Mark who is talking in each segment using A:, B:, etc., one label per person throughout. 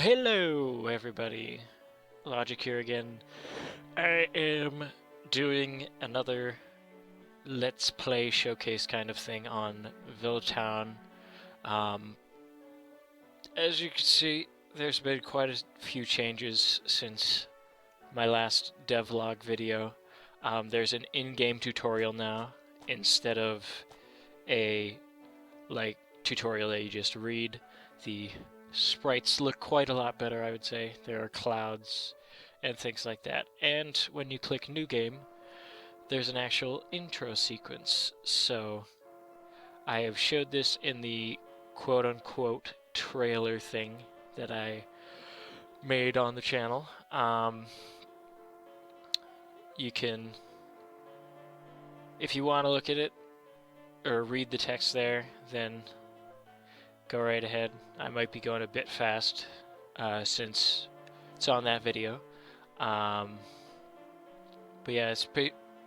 A: Hello, everybody. Logic here again. I am doing another Let's Play showcase kind of thing on VilleTown. Um, as you can see, there's been quite a few changes since my last devlog video. There's an in-game tutorial now instead of a tutorial that you just read. The sprites look quite a lot better, I would say. There are clouds and things like that. And when you click New Game, there's an actual intro sequence. So I have showed this in the quote-unquote trailer thing that I made on the channel. You can, if you want to look at it or read the text there, then go right ahead. I might be going a bit fast since it's on that video. But yeah,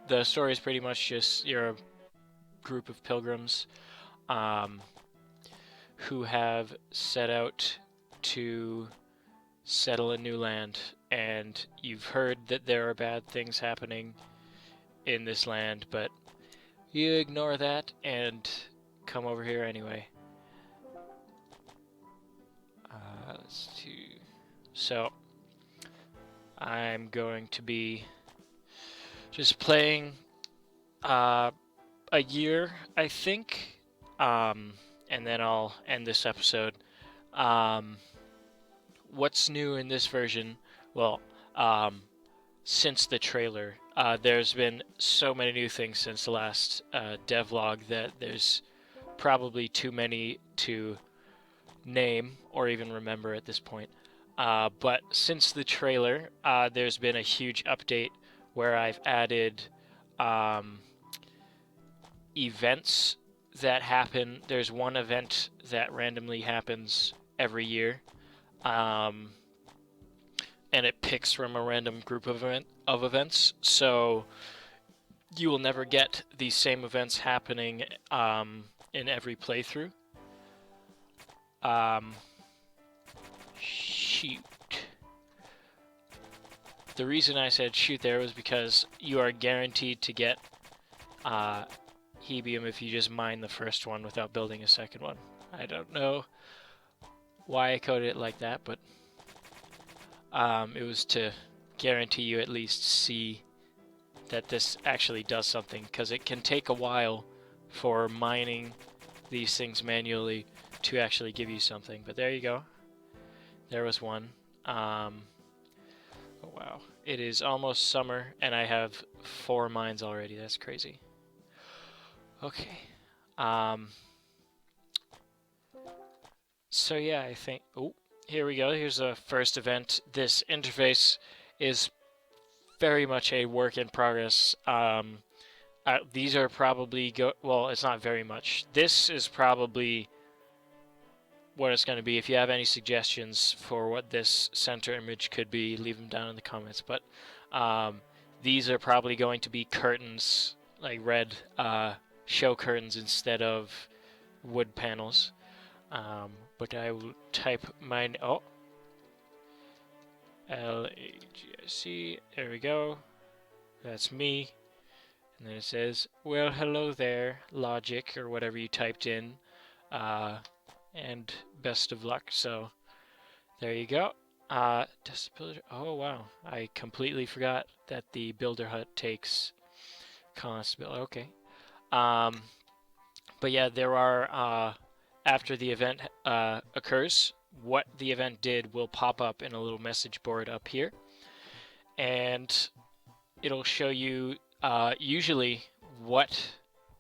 A: the story is pretty much just you're a group of pilgrims who have set out to settle a new land, and you've heard that there are bad things happening in this land, but you ignore that and come over here anyway. Let's see. So I'm going to be just playing a year, I think, and then I'll end this episode. What's new in this version? Well, since the trailer, there's been so many new things since the last devlog that there's probably too many to name or even remember at this point. But since the trailer, there's been a huge update where I've added events that happen. There's one event that randomly happens every year, and it picks from a random group of events. So you will never get these same events happening in every playthrough. Shoot. The reason I said shoot there was because you are guaranteed to get Hebium if you just mine the first one without building a second one. I don't know why I coded it like that, but it was to guarantee you at least see that this actually does something, because it can take a while for mining these things manually to actually give you something. But there you go. There was one. Oh wow. It is almost summer and I have 4 mines already. That's crazy. Okay. So yeah, I think... Oh, here we go. Here's the first event. This interface is very much a work in progress. These are probably... Well, it's not very much. This is probably what it's going to be. If you have any suggestions for what this center image could be, leave them down in the comments. But these are probably going to be curtains, like red show curtains instead of wood panels. But I will type mine. Oh, LAGIC. There we go. That's me. And then it says, well, hello there, logic, or whatever you typed in. And best of luck. So there you go. Oh wow, I completely forgot that the builder hut takes constant. Okay. But yeah, there are after the event occurs, what the event did will pop up in a little message board up here, and it'll show you usually what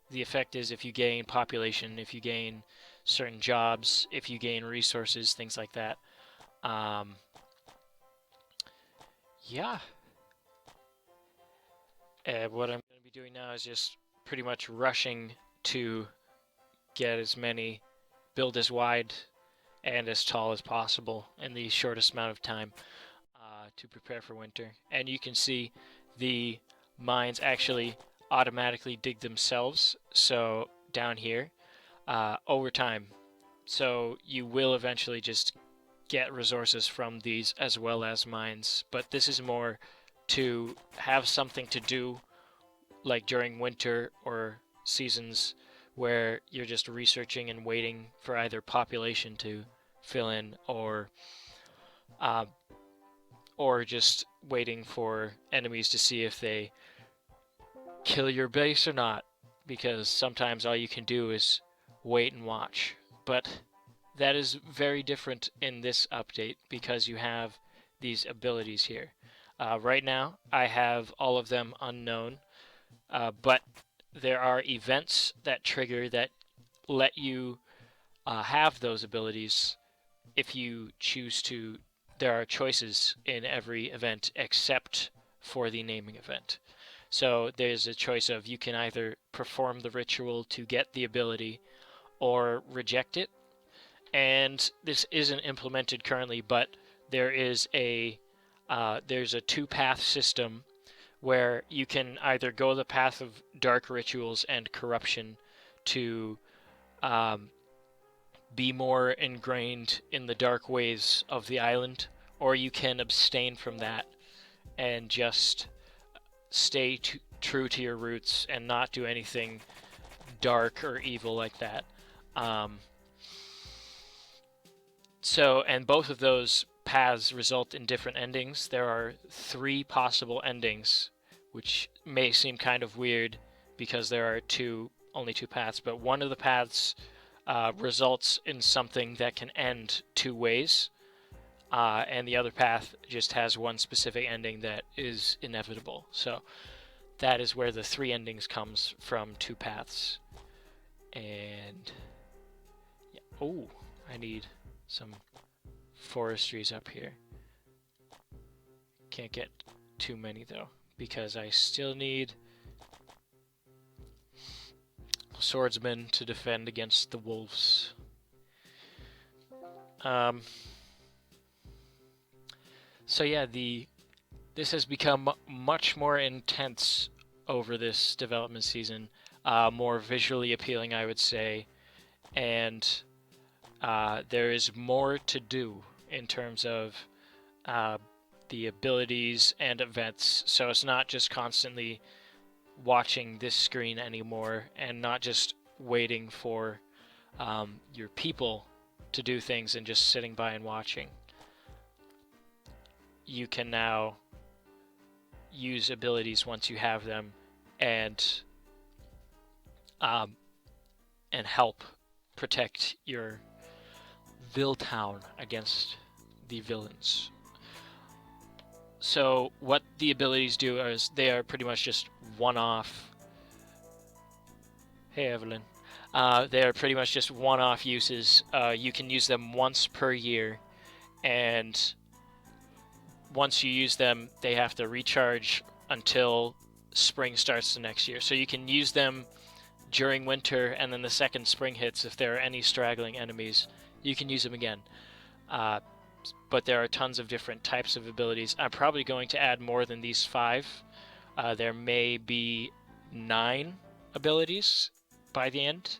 A: the effect is if you gain population, if you gain certain jobs, if you gain resources, things like that. Yeah. What I'm going to be doing now is just pretty much rushing to get build as wide and as tall as possible in the shortest amount of time to prepare for winter. And you can see the mines actually automatically dig themselves. So down here, over time. So you will eventually just get resources from these as well as mines, but this is more to have something to do, like during winter or seasons where you're just researching and waiting for either population to fill in uh, or just waiting for enemies to see if they kill your base or not, because sometimes all you can do is wait and watch. But that is very different in this update because you have these abilities here. Right now, I have all of them unknown, but there are events that trigger that let you have those abilities if you choose to. There are choices in every event except for the naming event. So there's a choice of you can either perform the ritual to get the ability or reject it. And this isn't implemented currently, but there's a two-path system where you can either go the path of dark rituals and corruption to um, be more ingrained in the dark ways of the island, or you can abstain from that and just stay true to your roots and not do anything dark or evil like that. And both of those paths result in different endings. There are 3 possible endings, which may seem kind of weird because there are only two paths, but one of the paths results in something that can end 2 ways, and the other path just has one specific ending that is inevitable. So that is where the 3 endings comes from, 2 paths. And yeah. Oh, I need some forestries up here. Can't get too many though, because I still need swordsmen to defend against the wolves. So yeah, this has become much more intense over this development season, more visually appealing, I would say, and there is more to do in terms of the abilities and events. So it's not just constantly watching this screen anymore and not just waiting for your people to do things and just sitting by and watching. You can now use abilities once you have them and help protect your VilleTown against the villains. So what the abilities do is they are pretty much just one-off. Hey, Evelyn. They are pretty much just one-off uses. You can use them once per year, and once you use them, they have to recharge until spring starts the next year. So you can use them during winter, and then the second spring hits, if there are any straggling enemies, you can use them again. But there are tons of different types of abilities. I'm probably going to add more than these 5. There may be 9 abilities by the end,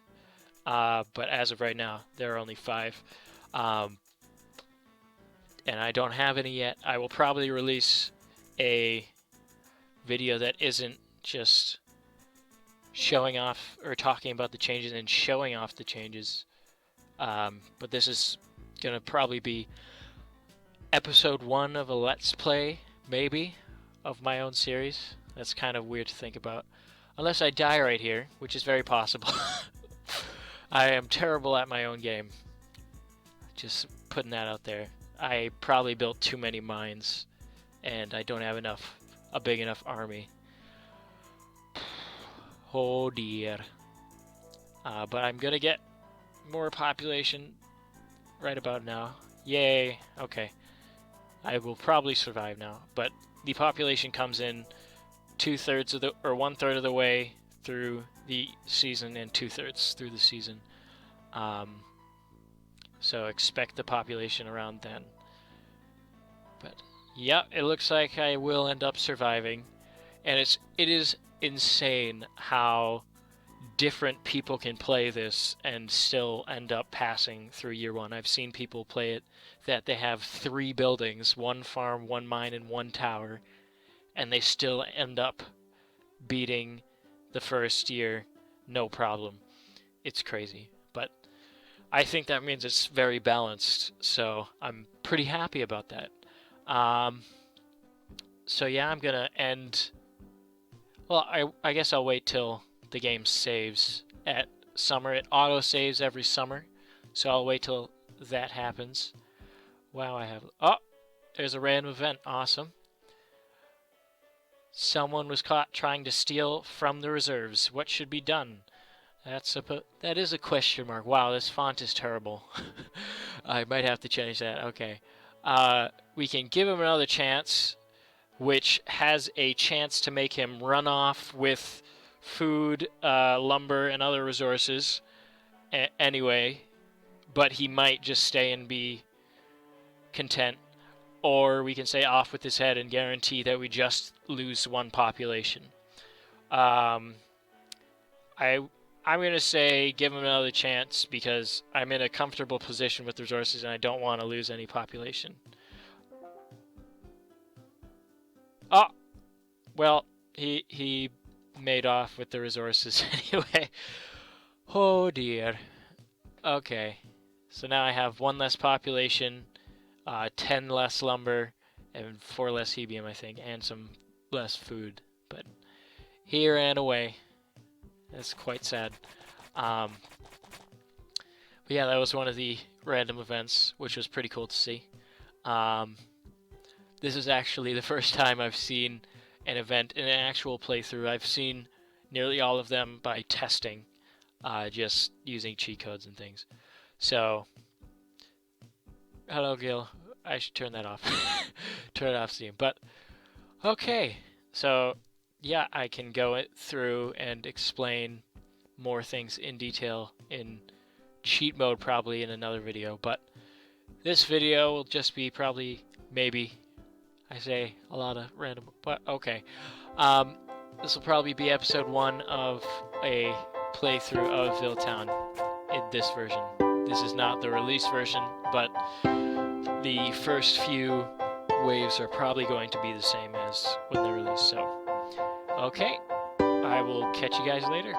A: but as of right now, there are only 5. And I don't have any yet. I will probably release a video that isn't just showing off or talking about the changes and showing off the changes. But this is going to probably be episode 1 of a Let's Play, maybe, of my own series. That's kind of weird to think about. Unless I die right here, which is very possible. I am terrible at my own game. Just putting that out there. I probably built too many mines, and I don't have a big enough army. Oh dear. But I'm gonna get more population right about now. Yay. Okay. I will probably survive now, but the population comes in 2/3 of the, or 1/3 of the way through the season and 2/3 through the season. So expect the population around then. But yeah, it looks like I will end up surviving, and it is insane how different people can play this and still end up passing through year one. I've seen people play it that they have 3 buildings, 1 farm, 1 mine, and 1 tower, and they still end up beating the first year no problem. It's crazy, but I think that means it's very balanced, so I'm pretty happy about that. So yeah, I'm gonna end. Well, I guess I'll wait till the game saves at summer. It auto saves every summer, so I'll wait till that happens. Wow, I have. Oh, there's a random event. Awesome. Someone was caught trying to steal from the reserves. What should be done? That is a question mark. Wow, this font is terrible. I might have to change that. Okay. We can give him another chance, which has a chance to make him run off with food, lumber, and other resources anyway, but he might just stay and be content. Or we can say off with his head and guarantee that we just lose 1 population. I'm going to say give him another chance because I'm in a comfortable position with resources and I don't want to lose any population. Oh, well, he made off with the resources anyway. Oh dear. Okay, so now I have 1 less population, 10 less lumber, and 4 less hebium, I think, and some less food. But he ran away. That's quite sad. But yeah, that was one of the random events, which was pretty cool to see. This is actually the first time I've seen an event in an actual playthrough. I've seen nearly all of them by testing, just using cheat codes and things. So, hello Gil. I should turn that off. Turn it off Steam. But, okay. So, yeah, I can go through and explain more things in detail in cheat mode probably in another video, but this video will just be probably, maybe, I say a lot of random, but okay. This will probably be episode 1 of a playthrough of VilleTown in this version. This is not the release version, but the first few waves are probably going to be the same as when they're released, so okay, I will catch you guys later.